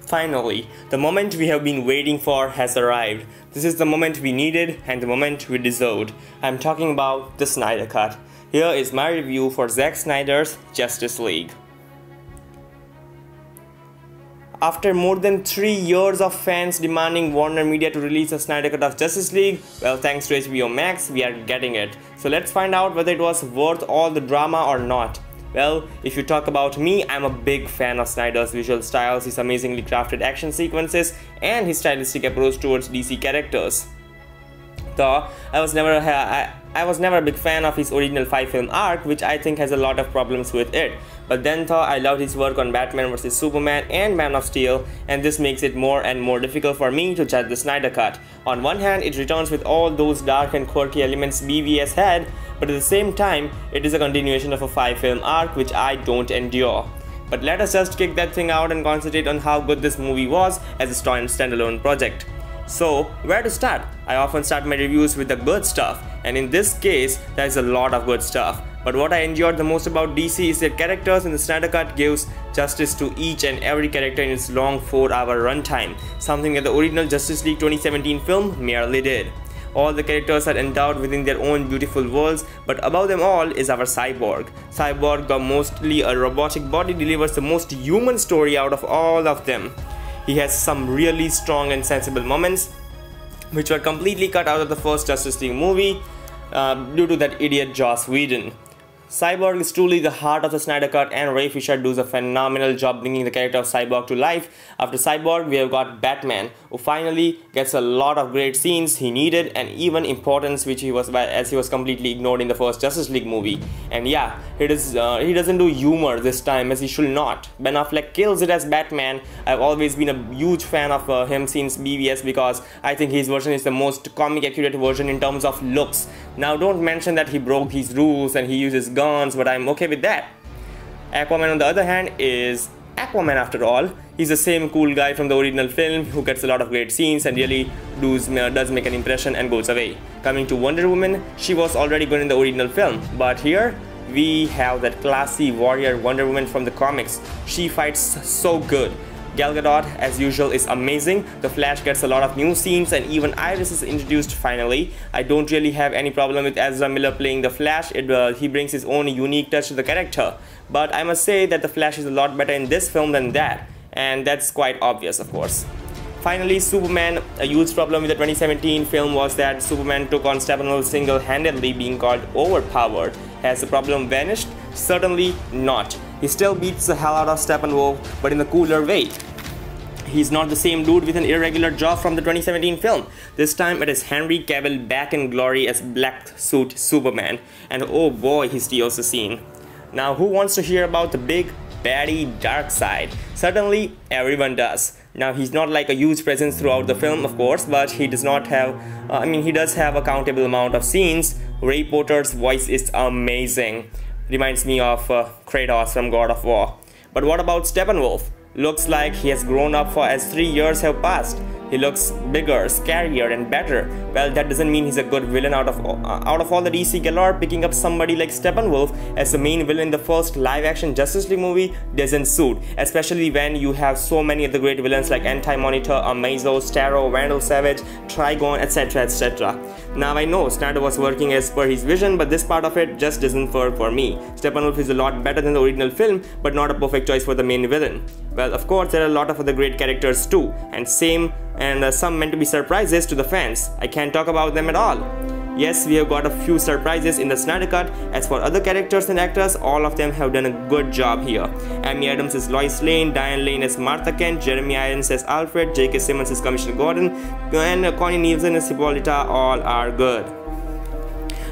Finally, the moment we have been waiting for has arrived. This is the moment we needed and the moment we deserved. I'm talking about the Snyder Cut. Here is my review for Zack Snyder's Justice League. After more than 3 years of fans demanding Warner Media to release a Snyder Cut of Justice League, well, thanks to HBO Max, we are getting it. So let's find out whether it was worth all the drama or not. Well, if you talk about me, I'm a big fan of Snyder's visual styles, his amazingly crafted action sequences, and his stylistic approach towards DC characters. Though I was never a big fan of his original 5-film arc, which I think has a lot of problems with it. But then I loved his work on Batman vs Superman and Man of Steel, and this makes it more and more difficult for me to judge the Snyder Cut. On one hand, it returns with all those dark and quirky elements BVS had, but at the same time, it is a continuation of a 5-film arc which I don't endure. But let us just kick that thing out and concentrate on how good this movie was as a standalone project. So, where to start? I often start my reviews with the good stuff, and in this case, there is a lot of good stuff. But what I enjoyed the most about DC is their characters, and the Snyder Cut gives justice to each and every character in its long 4-hour runtime, something that the original Justice League 2017 film merely did. All the characters are endowed within their own beautiful worlds, but above them all is our Cyborg. Cyborg, though mostly a robotic body, delivers the most human story out of all of them. He has some really strong and sensible moments, which were completely cut out of the first Justice League movie due to that idiot Joss Whedon. Cyborg is truly the heart of the Snyder Cut, and Ray Fisher does a phenomenal job bringing the character of Cyborg to life. After Cyborg, we have got Batman, who finally gets a lot of great scenes he needed and even importance which he was completely ignored in the first Justice League movie. And yeah, he doesn't do humor this time, as he should not. Ben Affleck kills it as Batman. I've always been a huge fan of him since BVS because I think his version is the most comic accurate version in terms of looks. Now don't mention that he broke his rules and he uses guns, but I'm okay with that. Aquaman on the other hand is Aquaman after all. He's the same cool guy from the original film who gets a lot of great scenes and really does make an impression and goes away. Coming to Wonder Woman, she was already good in the original film, but here we have that classy warrior Wonder Woman from the comics. She fights so good. Gal Gadot, as usual, is amazing. The Flash gets a lot of new scenes and even Iris is introduced finally. I don't really have any problem with Ezra Miller playing the Flash. He brings his own unique touch to the character. But I must say that the Flash is a lot better in this film than that. And that's quite obvious, of course. Finally, Superman. A huge problem with the 2017 film was that Superman took on Steppenwolf single-handedly, being called overpowered. Has the problem vanished? Certainly not. He still beats the hell out of Steppenwolf, but in a cooler way. He's not the same dude with an irregular jaw from the 2017 film. This time it is Henry Cavill back in glory as Black Suit Superman. And oh boy, he steals the scene. Now who wants to hear about the big baddie Darkseid? Certainly everyone does. Now he's not like a huge presence throughout the film, of course, but he does not have, he does have a countable amount of scenes. Ray Porter's voice is amazing. Reminds me of Kratos from God of War. But what about Steppenwolf? Looks like he has grown up as 3 years have passed. He looks bigger, scarier, and better. Well, that doesn't mean he's a good villain out of all the DC galore. Picking up somebody like Steppenwolf as the main villain in the first live-action Justice League movie doesn't suit, especially when you have so many of the great villains like Anti-Monitor, Amazo, Starro, Vandal Savage, Trigon, etc, etc. Now I know Snyder was working as per his vision, but this part of it just doesn't work for me. Steppenwolf is a lot better than the original film, but not a perfect choice for the main villain. Well, of course, there are a lot of other great characters too, and some meant to be surprises to the fans. I can't talk about them at all. Yes, we have got a few surprises in the Snyder Cut. As for other characters and actors, all of them have done a good job here. Amy Adams as Lois Lane, Diane Lane as Martha Kent, Jeremy Irons as Alfred, J.K. Simmons as Commissioner Gordon, and Connie Nielsen as Hippolyta. All are good.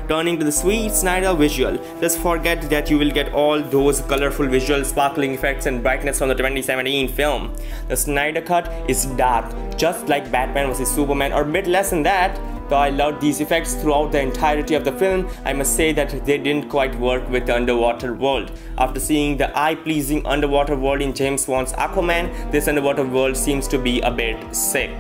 Turning to the sweet Snyder visual, just forget that you will get all those colorful visual sparkling effects and brightness from the 2017 film. The Snyder Cut is dark, just like Batman vs Superman, or a bit less than that. Though I loved these effects throughout the entirety of the film, I must say that they didn't quite work with the underwater world. After seeing the eye-pleasing underwater world in James Wan's Aquaman, this underwater world seems to be a bit sick.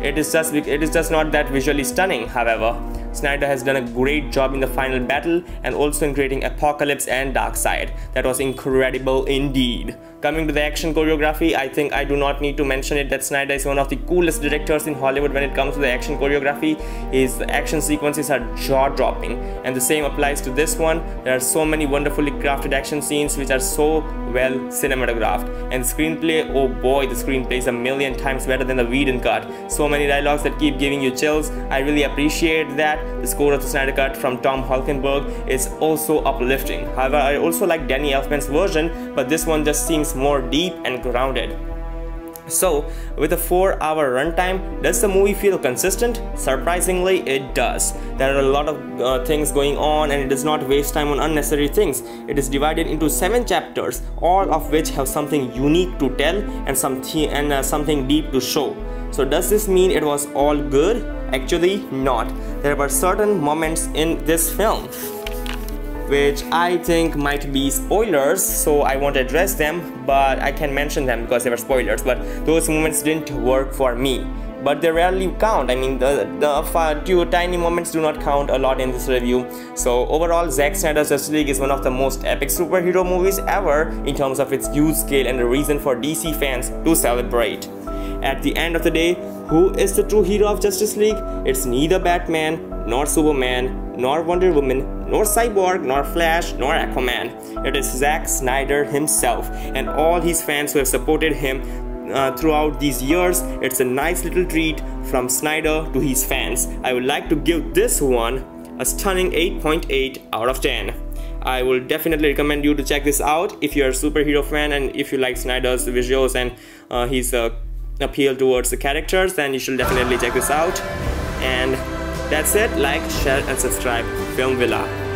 It is just not that visually stunning, however. Snyder has done a great job in the final battle and also in creating Apocalypse and Darkseid. That was incredible indeed. Coming to the action choreography, I think I do not need to mention it that Snyder is one of the coolest directors in Hollywood when it comes to the action choreography. His action sequences are jaw-dropping, and the same applies to this one. There are so many wonderfully crafted action scenes which are so well cinematographed. And screenplay, oh boy, the screenplay is a million times better than the Whedon cut. So many dialogues that keep giving you chills. I really appreciate that. The score of the Snyder cut from Tom Holkenborg is also uplifting. However, I also like Danny Elfman's version, but this one just seems more deep and grounded. So, with a 4-hour runtime, does the movie feel consistent? Surprisingly, it does. There are a lot of things going on, and it does not waste time on unnecessary things. It is divided into 7 chapters, all of which have something unique to tell and something deep to show. So does this mean it was all good? Actually, not. There were certain moments in this film which I think might be spoilers, so I won't address them, but I can mention them because they were spoilers. But those moments didn't work for me, but they rarely count. I mean, the few tiny moments do not count a lot in this review. So overall, Zack Snyder's Justice League is one of the most epic superhero movies ever in terms of its huge scale and a reason for DC fans to celebrate. At the end of the day, who is the true hero of Justice League? It's neither Batman, nor Superman, nor Wonder Woman, nor Cyborg, nor Flash, nor Aquaman. It is Zack Snyder himself and all his fans who have supported him throughout these years. It's a nice little treat from Snyder to his fans. I would like to give this one a stunning 8.8 out of 10. I will definitely recommend you to check this out if you're a superhero fan and if you like Snyder's visuals and his appeal towards the characters, then you should definitely check this out. And that's it. Like, share and subscribe. Film Villa.